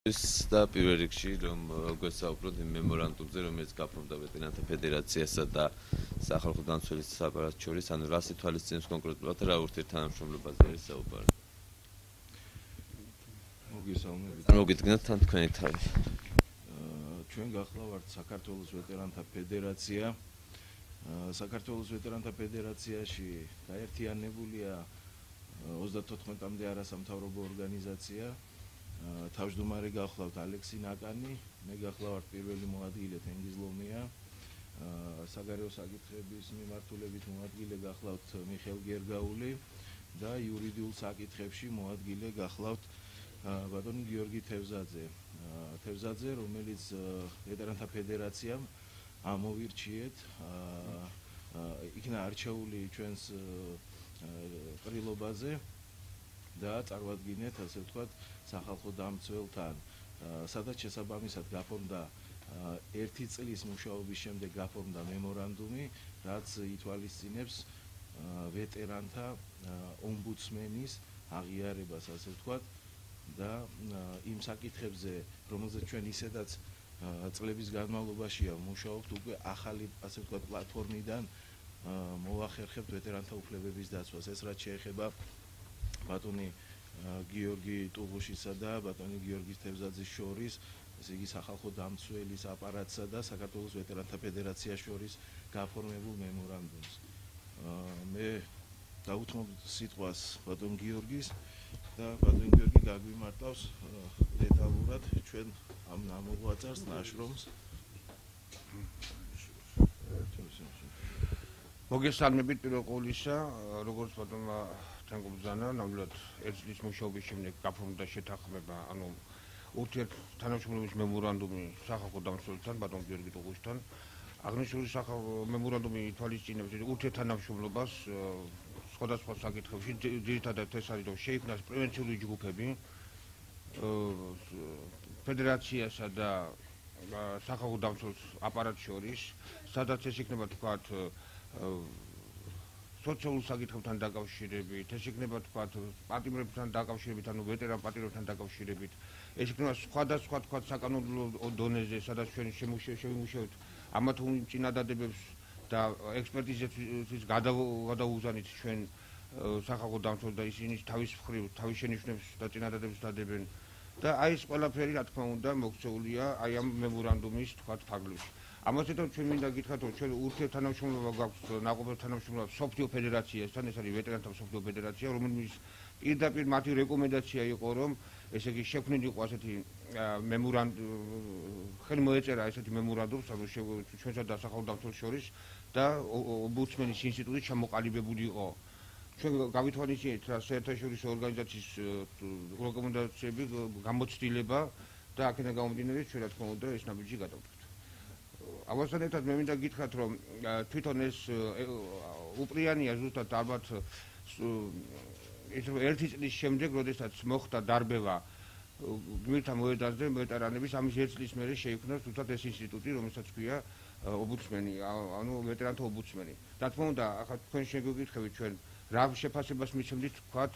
და პირველ რიგში რომ გვესაუბროთ იმ მემორანდუმზე, რომელიც გაფორმდა ვეტერანთა ფედერაციასა და სახალხო დამცველის აპარატს შორის, ანუ რა სიტუაციის კონკრეტულად რა ურთიერთთანამშრომლობაზე არის საუბარი. მოგესალმებით თან თქვენი თავი. ჩვენ გახლავართ საქართველოს ვეტერანთა ფედერაცია. საქართველოს ვეტერანთა ფედერაციაში გაერთიანებულია 34-მდე არასამთავრობო ორგანიზაცია. თავმჯდომარე გახლავთ ალექსი ნაკანი, მე გახლავართ პირველი მოადგილე თენგიზ ლომია, საგარეო საკითხების მიმართულებით მოადგილე გახლავთ მიხეილ გერგაული და იურიდიულ საკითხებში მოადგილე გახლავთ ბატონი გიორგი თევზაძე, რომელიც ვეტერანთა ფედერაციამ ამოვირჩიეთ, იქნა არჩეული ჩვენს ყრილობაზე და წარმოადგინეთ, ასე ვთქვათ, სახალხო დამცველთან, სადაც შესაბამისად გაფორმდა ერთი წლის მუშაობის შემდეგ გაფორმდა მემორანდუმი, რაც ითვალისწინებს ვეტერანთა ომბუდსმენის აღიარებას, ასე ვთქვათ, და იმ საკითხებზე, რომელზეც ჩვენ ისედაც წლების განმავლობაშია მუშაობთ, უკვე ახალი, ასე ვთქვათ, პლატფორმიდან მოვახერხებთ ვეტერანთა უფლებების დაცვას. ეს რაც შეეხება ბატონი გიორგი ტუღუშისა და ბატონი გიორგი თევზაძის შორის, ესე იგი სახალხო დამცველის აპარატსა და საქართველოს ვეტერანთა ფედერაციას შორის გაფორმებულ მემორანდუმს. მე დავუთმობ სიტყვას ბატონ გიორგის და ბატონ გიორგი გაგვიმარტავს დეტალურად ჩვენ ამ მოღვაწეს ნაშრომს. მოგესალმებით პირველ ყოვლისა, როგორც ბატონმა თანგობზანა, ნამდვილად ერთ წლის მუშაობის შემდეგ გაფორმდა შეთანხმება, ანუ ურთიერთთანამშრომლობის მემორანდუმი სახალხო დამცველთან, ბატონ გიორგი ტუღუშთან. აღნიშნული მემორანდუმი ითვალისწინებს ურთიერთთანამშრომლობას სხვადასხვა საკითხებში, ძირითადად ეს არის, რომ შეიქმნას პრევენციული ჯგუფები ფედერაციასა და სახალხო დამცველს აპარატს შორის, სადაც ეს იქნება თქვათ სოციალურ საკითხებთან დაკავშირებით, ეს იქნება თქვათ პატიმრებთან დაკავშირებით, ანუ ვეტერან პატიმრებთან დაკავშირებით, ეს იქნება სხვადასხვა თქვათ საკანონმდებლო დონეზე, სადაც ჩვენ შევიმუშავებთ ამათ წინადადებებს და ექსპერტიზების გადაუგზავნით ჩვენ სახალხო დამცველს და ისინი თავის მხრივ თავის შენიშვნებს და წინადადებებს დადებენ და აი ეს ყველაფერი რა თქმა უნდა მოქცეულია აი ამ მემორანდუმის თქვათ ფარგლებში. ამასთან ჩვენ მინდა გითხრათ, რომ ჩვენ ურთიერთთანამშრომლობა გვაქვს ნაყოფიერ თანამშრომლობას მსოფლიო ფედერაციასთან, ეს არის ვეტერანთა მსოფლიო ფედერაცია, რომელიც პირდაპირ მათი რეკომენდაცია იყო, რომ ესე იგი შექმნილიყო ასეთი ხელი მოეწერა ესეთი მემორანდუმს, ჩვენსა და სახალხო დამცველს შორის და ომბუდსმენის ინსტიტუტით ჩამოყალიბებული იყო. ჩვენ გავითვალისწინეთ რა საერთაშორისო ორგანიზაციის რეკომენდაციები, გამოცდილება და აქედან გამომდინარე ჩვენ რა თქმა უნდა ეს ნაბიჯი გადავდით. ამასთან ერთად მე მინდა გითხრათ, რომ თვითონ ეს უპრიანია ზუსტად ალბათ ერთი წლის შემდეგ, როდესაც მოხდა დარბევა გმირთა მოედანზე ვეტერანების, ამის ერთ წლის მერე შეიქმნა ზუსტად ეს ინსტიტუტი, რომელსაც ქვია ომბუდსმენი, ანუ ვეტერანთა ომბუდსმენი. რა თქმა უნდა, ახლა თქვენ შეგვეკითხებით ჩვენ რა შეფასებას მიცემთ თქვათ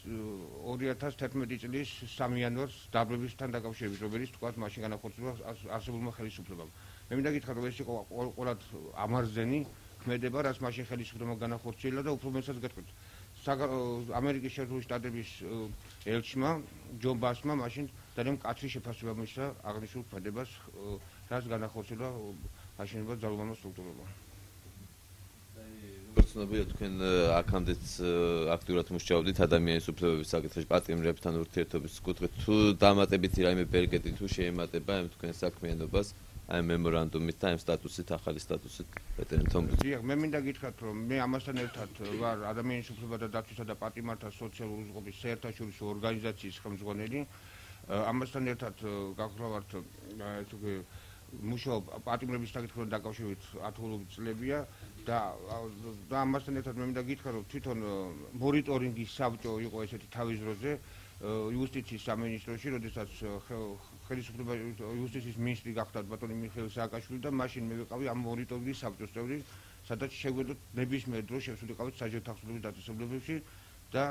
2011 წლის 3 იანვარს დარბევისთან დაკავშირებით, რომელიც თქვათ მაშინ განახორციელდა არსებულმა ხელისუფლებამ. მე მინდა გითხრათ, რომ ეს იყო ყოველად ამარზენი ქმედება, რაც მაშინ ხელისუფლებამ განახორციელა და უფრო მეცაც გეტყვით. ამერიკის შეერთებული შტატების ელჩმა ჯონ ბასმა მაშინ ძალიან მკაცრი შეფასება მისცა აღნიშნულ ქმედებას, რაც განახორციელა მაშინდელმა ძალოვანმა სტრუქტურებმა. როგორც ცნობილია, თქვენ აქამდეც აქტიურად მუშაობდით ადამიანის უფლებების საკითხებში, პატიმრებთან ურთიერთობის კუთხით. თუ დამატებითი რაიმე ბერგეთი თუ შეემატება ამ თქვენ საქმიანობას აი მემორანდუმით და ამ სტატუსით, ახალი სტატუსით ვეტერანთა ომბუდსმენის. დიახ, მე მინდა გითხრათ, რომ მე ამასთან ერთად ვარ ადამიანის უფლებათა დაცვისა და პატიმართა სოციალური უზრუნველყოფის საერთაშორისო ორგანიზაციის ხელმძღვანელი. ამასთან ერთად გახლავართ მუშაობ პატიმრების საკითხთან დაკავშირებით 10 წლებია და ამასთან ერთად მე მინდა გითხრათ, რომ თვითონ მონიტორინგის საბჭო იყო ესეთი თავის დროზე იუსტიციის სამინისტროში, როდესაც ხელისუფლება იუსტიციის მინისტრი გახდა ბატონი მიხეილ სააკაშვილი და მაშინ მე ვიყავი ამ მონიტორინგის საბჭოს წევრი, სადაც შევედოთ ნებისმიერ დროს შევსულიყავით საჯარო თანხმობის დაწესებულებებში და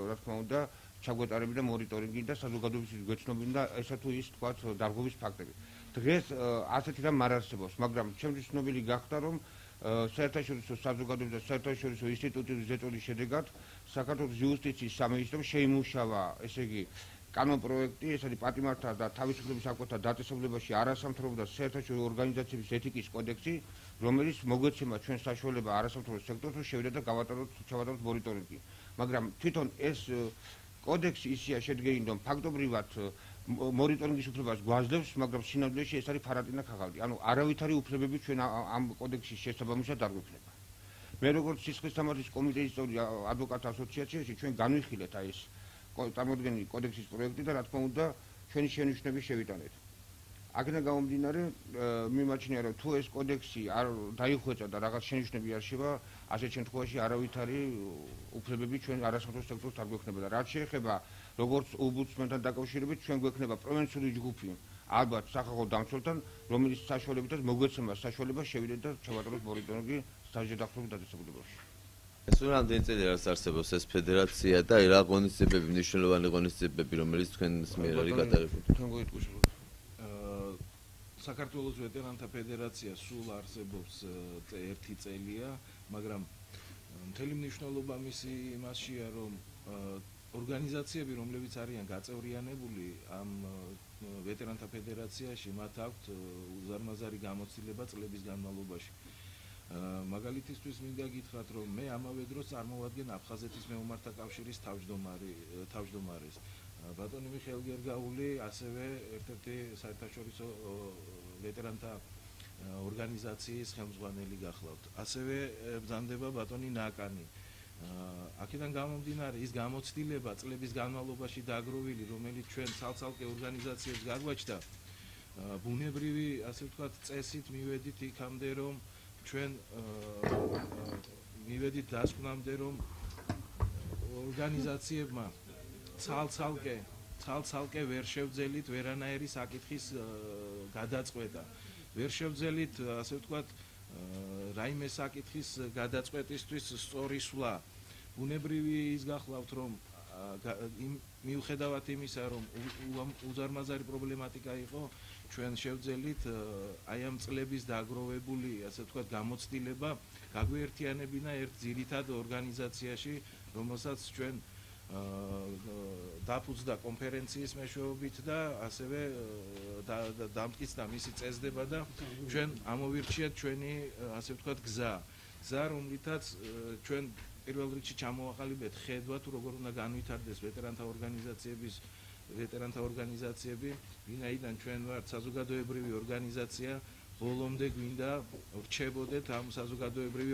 რა თქმა უნდა ჩაგვეტარებინა მონიტორინგი და საზოგადოებისთვის გვეცნობინა ესა თუ ის თქვათ დარღვევის ფაქტები. დღეს ასეთი რამ არ არსებობს, მაგრამ ჩემთვის ცნობილი გახდა, რომ საერთაშორისო საზოგადოების და საერთაშორისო ინსტიტუტის ზეწოლის შედეგად საქართველოს იუსტიციის სამინისტრომ შეიმუშავა, ესე იგი, კანონპროექტი, ეს არის პატიმართა და თავისუფლების საკვებთა დაწესებულებაში არასამთავრობო და საერთაშორისო ორგანიზაციების ეთიკის კოდექსი, რომელიც მოგვეცემა ჩვენ საშუალება არასამთავრობო სექტორს, რომ შევიდეთ და ჩავატაროთ მონიტორინგი. მაგრამ თვითონ ეს კოდექსი ისეა შედგენილი, რომ ფაქტობრივად მონიტორინგის უფლებას გვაძლევს, მაგრამ სინამდვილეში ეს არის ფარატინა ქაღალდი. ანუ არავითარი უფლებები ჩვენ ამ კოდექსის შესაბამისად არ გვექნება. მე როგორც სისხლის სამართლის კომიტეტის წევრი ადვოკატთა ასოციაციაში ჩვენ განვიხილეთ აი ეს წარმოდგენილი კოდექსის პროექტი და რა თქმა უნდა ჩვენი შენიშვნები შევიტანეთ. აქედან გამომდინარე მიმაჩნია რომ თუ ეს კოდექსი არ დაიხვეწა და რაღაც შენიშვნები არ შევა, ასეთ შემთხვევაში არავითარი უფლებები ჩვენ არასამთავრობო სექტორს არ გვექნება და რაც შეეხება როგორც ომბუდსმენთან დაკავშირებით ჩვენ გვექნება პროვინციული ჯგუფი ალბათ სახალხო დამცველთან, რომელიც საშუალებითაც მოგვეცემა საშუალება შევიდეთ და ჩავატაროთ მონიტორინგი სასჯელთა დახურვის დაწესებულებაში. ეს რამდენი წელი არსებობს ეს ფედერაცია და რა ღონისძიებები, მნიშვნელოვანი ღონისძიებები, რომელიც თქვენს მიერ არის გატარებული? თქვენ გითხრათ. საქართველოს ვეტერანთა ფედერაცია სულ არსებობს 1 წელია, მაგრამ მთელი მნიშვნელობა მისი იმაშია, რომ ორგანიზაციები, რომლებიც არიან გაწევრიანებული ამ ვეტერანთა ფედერაციაში, მათ აქვთ უზარმაზარი გამოცდილება წლების განმავლობაში. მაგალითისთვის მინდა გითხრათ, რომ მე ამავე დროს წარმოვადგენ აფხაზეთის მეომართა კავშირის თავმჯდომარეს. ბატონი მიხეილ გერგაული ასევე ერთ-ერთი საერთაშორისო ვეტერანთა ორგანიზაციის ხელმძღვანელი გახლავთ. ასევე ბრძანდება ბატონი ნაკანი. აქედან გამომდინარე ის გამოცდილება წლების განმავლობაში დაგროვილი, რომელიც ჩვენ ცალ-ცალკე ორგანიზაციებს გაგვაჩნდა, ბუნებრივი, ასე ვთქვათ, წესით მივედით იქამდე, რომ ჩვენ მივედით დასკვნამდე, რომ ორგანიზაციებმა ცალ-ცალკე ვერ შევძელით ვერანაირი საკითხის გადაწყვეტა. ვერ შევძელით, ასე ვთქვათ, რაიმე საკითხის გადაწყვეტისთვის სწორი სვლა. ბუნებრივი ის გახლავთ, რომ მიუხედავად იმისა, რომ უზარმაზარი პრობლემატიკა იყო, ჩვენ შევძელით აი ამ წლების დაგროვებული, ასე ვთქვათ, გამოცდილება გაგვეერთიანებინა ერთ ძირითად ორგანიზაციაში, რომელსაც ჩვენ დაფუძნდა კონფერენციის მეშვეობით და ასევე დამტკიცდა მისი წესდება და ჩვენ ამოვირჩიეთ ჩვენი, ასე ვთქვათ, გზა, რომლითაც ჩვენ პირველ რიგში ჩამოვაყალიბეთ ხედვა თუ როგორ უნდა განვითარდეს ვეტერანთა ორგანიზაციები, ვინაიდან ჩვენ ვართ საზოგადოებრივი ორგანიზაცია, ბოლომდე გვინდა ვრჩებოდეთ ამ საზოგადოებრივი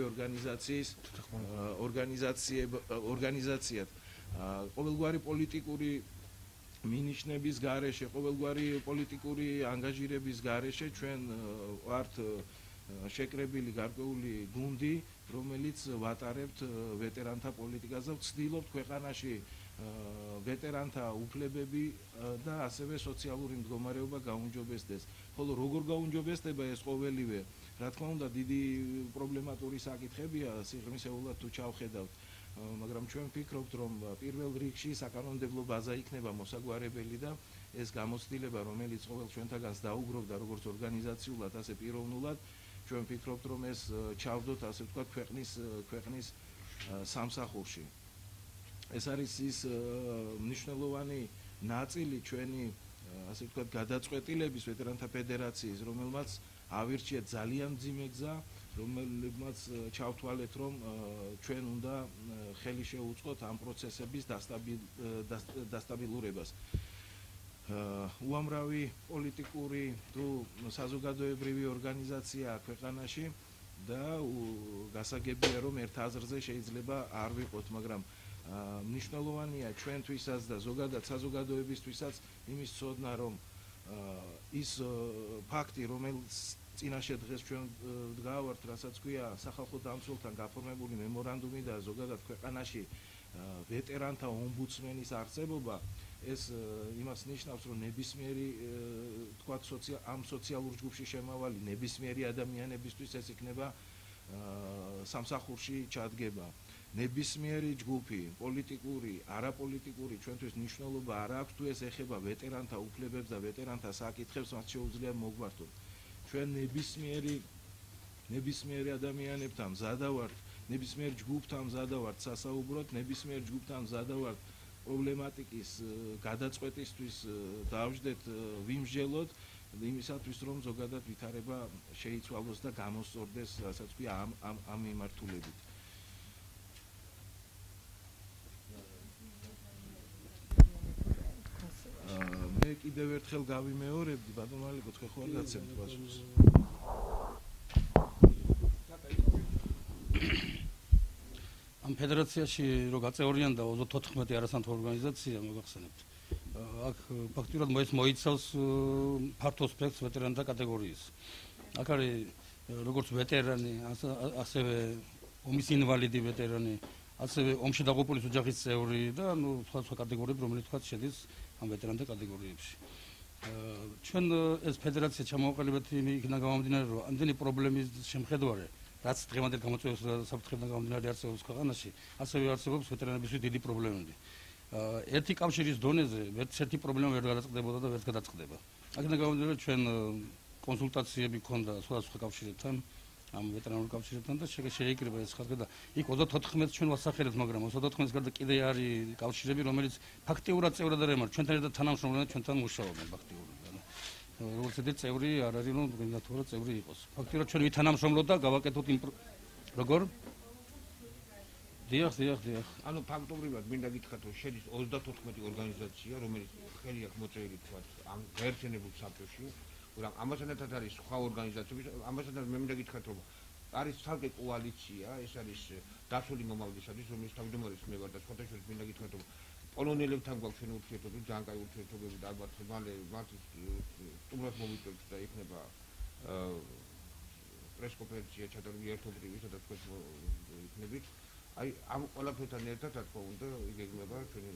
ორგანიზაციად. ყოველგვარი პოლიტიკური მინიშნების გარეშე, ყოველგვარი პოლიტიკური ანგაჟირების გარეშე ჩვენ ვართ შეკრებილი გარკვეული გუნდი, რომელიც ვატარებთ ვეტერანთა პოლიტიკას და ვცდილობთ ქვეყანაში ვეტერანთა უფლებები და ასევე სოციალური მდგომარეობა გაუმჯობესდეს. ხოლო როგორ გაუმჯობესდება ეს ყოველივე, რა თქმა უნდა, დიდი პრობლემატური საკითხებია, სიღრმისეულად თუ ჩავხედავთ, მაგრამ ჩვენ ვფიქრობთ, რომ პირველ რიგში საკანონმდებლო ბაზა იქნება მოსაგვარებელი და ეს გამოცდილება, რომელიც ყოველ ჩვენთაგანს დაუგროვდა როგორც ორგანიზაციულად, ასე პიროვნულად, ჩვენ ვფიქრობთ, რომ ეს ჩავდოთ, ასე ვთქვათ, ქვეყნის სამსახურში. ეს არის ის მნიშვნელოვანი ნაწილი ჩვენი, ასე ვთქვათ, გადაწყვეტილების ვეტერანთა ფედერაციის, რომელმაც ავირჩიეთ ძალიან მძიმე გზა, რომელმაც ჩავთვალეთ, რომ ჩვენ უნდა ხელი შევუწყოთ ამ პროცესების დასტაბილურებას. უამრავი პოლიტიკური თუ საზოგადოებრივი ორგანიზაცია ქვეყანაში და გასაგებია, რომ ერთ აზრზე შეიძლება არ ვიყოთ, მაგრამ მნიშვნელოვანია ჩვენთვისაც და ზოგადად საზოგადოებისთვისაც იმის ცოდნა, რომ ის ფაქტი, რომელიც წინაშე დღეს ჩვენ დგავართ, რასაც ქვია სახალხო დამცველთან გაფორმებული მემორანდუმი და ზოგადად ქვეყანაში ვეტერანთა ომბუდსმენის არსებობა, ეს იმას ნიშნავს, რომ ნებისმიერი, თქვათ, ამ სოციალურ ჯგუფში შემავალი ნებისმიერი ადამიანებისთვის ეს იქნება სამსახურში ჩადგება. ნებისმიერი ჯგუფი, პოლიტიკური, არაპოლიტიკური ჩვენთვის მნიშვნელობა არ აქვს თუ ეს ეხება ვეტერანთა უფლებებს და ვეტერანთა საკითხებს, მათ შეუძლია მოგვართოთ. ჩვენ ნებისმიერი ადამიანებთან მზადა ვართ, ნებისმიერ ჯგუფთან მზადა ვართ სასაუბროთ, ნებისმიერ ჯგუფთან მზადა ვართ პრობლემატიკის გადაწყვეტისთვის დავждეთ, ვიმსჯელოთ იმისათვის რომ ზოგადად ვითარება შეიცვალოს და გამოსწორდეს, რასაც ქვია ამ მიმართულებით. მე კიდევ ერთხელ გავიმეორებდი, ბატონო ალეკო, თქვენ ხო არ გაცემთ პასუხს? ამ ფედერაციაში რო გაწევრიანდა 34 არასამთავრობო ორგანიზაცია, მოგახსენებთ. აქ ფაქტიურად მოიცავს ფართო სპექტრს ვეტერანთა კატეგორიის. აქ არის როგორც ვეტერანი, ასევე ომის ინვალიდი ვეტერანი, ასევე ომში დაღუპული ოჯახის წევრი და სხვა კატეგორიები, რომელიც თქვა შედის ამ ვეტერანთა კატეგორიებში. ჩვენ ეს ფედერაცია ჩამოაყალიბეთ იქიდან გამომდინარე, რომ ამდენი პრობლემის შემხედვარე, რაც დღევანდელ გამოწვევას საფრთხებიდან გამომდინარე არსებობს ქვეყანაში, ასევე არსებობს ვეტერანებისთვის დიდი პრობლემები. ერთი კავშირის დონეზე ერთი პრობლემა ვერ გადაწყდებოდა და ვერ გადაწყდება. აქედან გამომდინარე, ჩვენ კონსულტაციები ქონდა სხვადასხვა კავშირებთან, ამ ვეტერანულ კავშირებთან და შეიკრიბა ეს ხალხი და იქ 34-ს ჩვენ ვასახელეთ, მაგრამ 34-ის გარდა კიდე არის კავშირები, რომელიც ფაქტიურად წევრად არ ემარ, ჩვენთან ერთად თანამშრომლობენ, ჩვენთან მუშაობენ ფაქტიურად. როგორც ეს წევრი არ არის, რომ გინდათ წევრი იყოს. ფაქტიურად ჩვენ ვითანამშრომლობთ და გავაკეთოთ როგორ? დიახ. ანუ ფაქტობრივად მინდა გითხრათ, რომ შედის 34 ორგანიზაცია, რომელიც ხელი აქვს მოწეული თქვათ ამ გაერთიანებულ საბჭოში. მაგრამ ამასთან ერთად არის სხვა ორგანიზაციები, ამასთან ერთად მე მინდა გითხრათ, რომ არის ცალკე კოალიცია, ეს არის დაცული მომავლისათვის, რომელიც თავმჯდომარის მე ვარ და სხვათა შორის მინდა გითხრათ, რომ პოლონელებთან გვაქვს ჩვენ ურთიერთობები, ძალიან კაი ურთიერთობები და ალბათ მალე მათ სტუმრად მოვიწევთ და იქნება პრესკონფერენცია ჩატარებული ერთობლივი, სადაც თქვენ იქნებით. აი ამ ყველაფერთან ერთად რა თქმა უნდა იგეგმება ჩვენი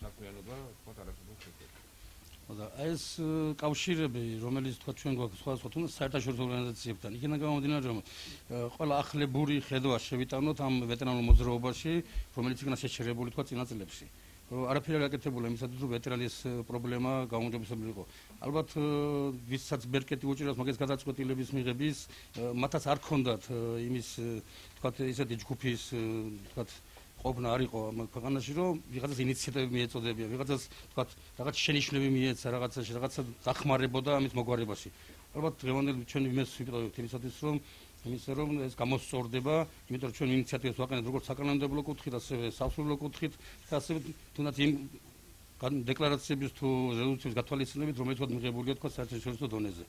საქმიანობა სხვა არასოდეს შეფერდება. და ეს კავშირები, რომელიც თქვა ჩვენ გვაქვს სხვადასხვა თუნდაც საერთაშორისო ორგანიზაციებთან, იქიდან გამომდინარე, რომ ყველა ახლებური ხედვა შევიტანოთ ამ ვეტერანულ მოძრაობაში, რომელიც იქნა შეჩერებული თქვა წინა წლებში. არაფერი არ გაკეთებულა იმისათვის, რომ ვეტერანის პრობლემა გაუმჯობესებული იყო. ალბათ ვისაც ბერკეტი უჭირავს მაგის გადაწყვეტილების მიღების, მათაც არ ქონდათ იმის თქვა ისეთი ჯგუფის თქვა ყოფნა არ იყო ამ ქვეყანაში, რომ ვიღაცას ინიციატივები მიეწოდებია, ვიღაცას თქვა რაღაც შენიშვნები მიეცა რაღაცაში, რაღაცა დახმარებოდა ამის მოგვარებაში. ალბათ დღევანდელ ჩვენ იმას ვიპოვებთ იმისათვის, რომ ეს გამოსწორდება, იმიტომ რომ ჩვენ ინიციატივას ვაყენებთ როგორც საკანონმდებლო კუთხით, ასევე სასულიერო კუთხით, და ასევე თუნდაც იმ დეკლარაციების თუ რეზოლუციების გათვალისწინებით, რომელიც მიღებულია თქვა საერთაშორისო დონეზე.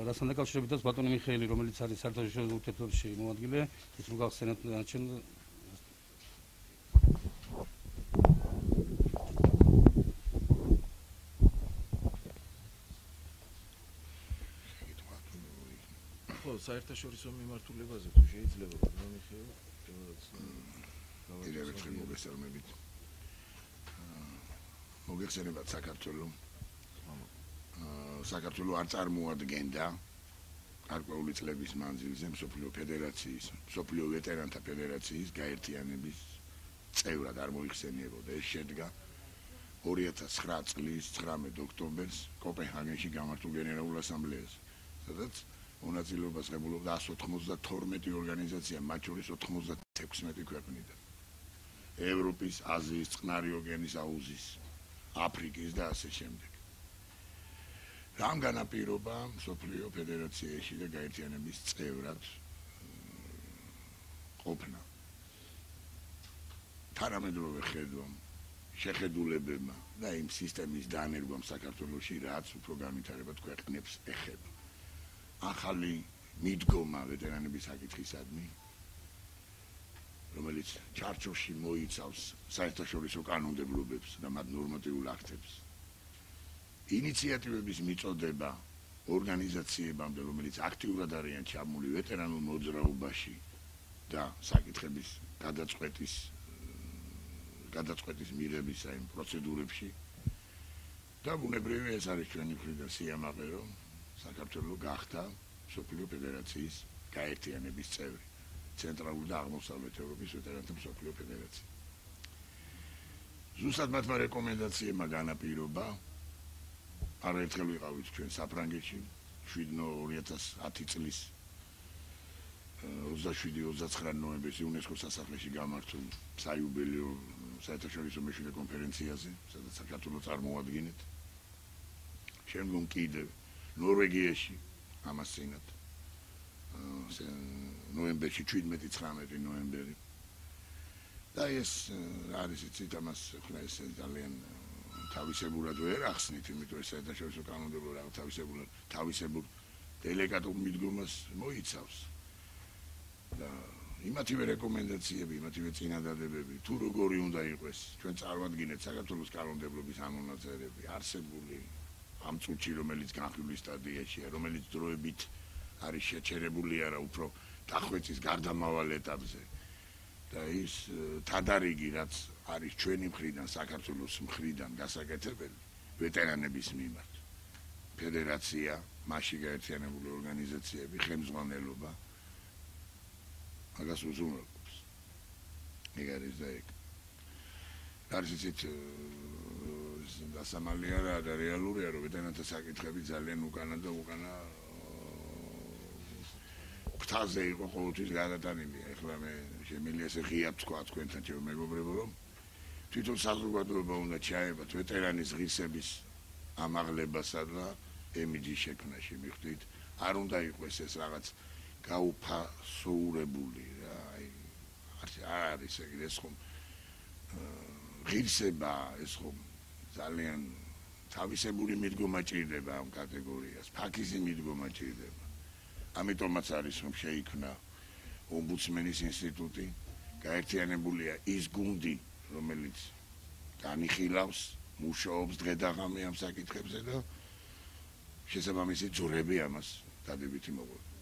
რასთან დაკავშირებითაც ბატონი მიხეილი, რომელიც არის საერთაშორისო ურთიერთობებში მოადგილე, ის რო გახსენებთ ჩვენ საერთაშორისო მიმართულებაზე თუ შეიძლება მომიხეილ კიდევ ერთხელ მოგესალმებით. მოგეხსენებათ საქართველო არ წარმოადგენდა გარკვეული წლების მანძილზე მსოფლიო ფედერაციის, მსოფლიო ვეტერანთა ფედერაციის გაერთიანების წევრად არ მოიხსენიებოდა. ეს შედგა 2009 წლის 19 ოქტომბერს კოპენჰაგენში გამართულ გენერალურ ასამბლეაზე, სადაც მონაწილეობას ღებულობდა 192 ორგანიზაცია, მათ შორის 96 ქვეყნიდან. ევროპის, აზიის, წყნარი ოკეანის აუზის, აფრიკის და ასე შემდეგ. რამ განაპირობა მსოფლიო ფედერაციაში და გაერთიანების წევრად ყოფნა? თანამედროვე ხედვამ, შეხედულებებმა და იმ სისტემის დანერგვამ საქართველოში, რაც უფრო განვითარებად ქვეყნებს ეხება. ახალი მიდგომა ვეტერანების საკითხისადმი, რომელიც ჩარჩოში მოიცავს საერთაშორისო კანონმდებლობებს და მათ ნორმატიულ აქტებს. ინიციატივების მიწოდება ორგანიზაციებამდე, რომელიც აქტიურად არიან ჩაბმული ვეტერანულ მოძრაობაში და საკითხების გადაწყვეტის მიღების იმ პროცედურებში და ბუნებრივია ეს არის ჩვენი მხრიდან სიამაყე, რომ საქართველო გახდა მსოფლიო ფედერაციის გაერთიანების წევრი. ცენტრალური და აღმოსავლეთ ევროპის ვეტერანთა მსოფლიო ფედერაცია. ზუსტად მათმა რეკომენდაციებმა განაპირობა არაერთხელ ვიყავით ჩვენ საფრანგეთში 2010 წლის 27-29 ნოემბერს იუნესკოს სასახლეში გამართულ საიუბილეო საერთაშორისო მეშვიდე კონფერენციაზე, სადაც საქართველოს წარმოადგენთ. შემდგომ კიდევ ნორვეგიაში ამას წინათ ნოემბერში 17-19 ნოემბერი. და ეს არის იცით ამას ხლა ეს ძალიან თავისებურად ვერ ახსნით, იმიტომ ეს საერთაშორისო კანონმდებლობა რა თავისებურ დელეგატურ მიდგომას მოიცავს. და იმათივე რეკომენდაციები, იმათივე წინადადებები, თუ როგორი უნდა იყოს, ჩვენ წარვადგინეთ საქართველოს კანონმდებლობის ამონაწერები, არსებული ამ წუთში, რომელიც განხილვის სტადიაშია, რომელიც დროებით არის შეჩერებული არა უფრო დახვეწის გარდამავალ ეტაპზე. და ის თადარიგი, რაც არის ჩვენი მხრიდან, საქართველოს მხრიდან გასაკეთებელი ვეტერანების მიმართ. ფედერაცია, მასში გაერთიანებული ორგანიზაციები, ხელმძღვანელობა მაგას უზრუნველყოფს. ეგ არის და ეგ. არის ისეთ დასამალი არა და რეალურია, რომ ვეტერანთა საკითხები ძალიან უკანა და უკანა ფრთაზე იყო ყოველთვის გადატანილი. ეხლა მე შემიძლია ესე ღიად თქვა თქვენთან ჩემო მეგობრებო, რომ თვითონ საზოგადოება უნდა ჩაებათ ვეტერანის ღირსების ამაღლებასა და ემიჯის შექმნაში. მიხვდით, არ უნდა იყოს ეს რაღაც გაუფასოურებული რა, არ არის ეს ხომ ღირსება, ეს ხომ ძალიან თავისებური მიდგომა ჭირდება ამ კატეგორიას, ფაქიზი მიდგომა ჭირდება. ამიტომაც არის რომ შეიქმნა ომბუდსმენის ინსტიტუტი, გაერთიანებულია ის გუნდი, რომელიც განიხილავს, მუშაობს დღე და ღამე ამ საკითხებზე და შესაბამისი ძურები ამას დადებითი მოყვება.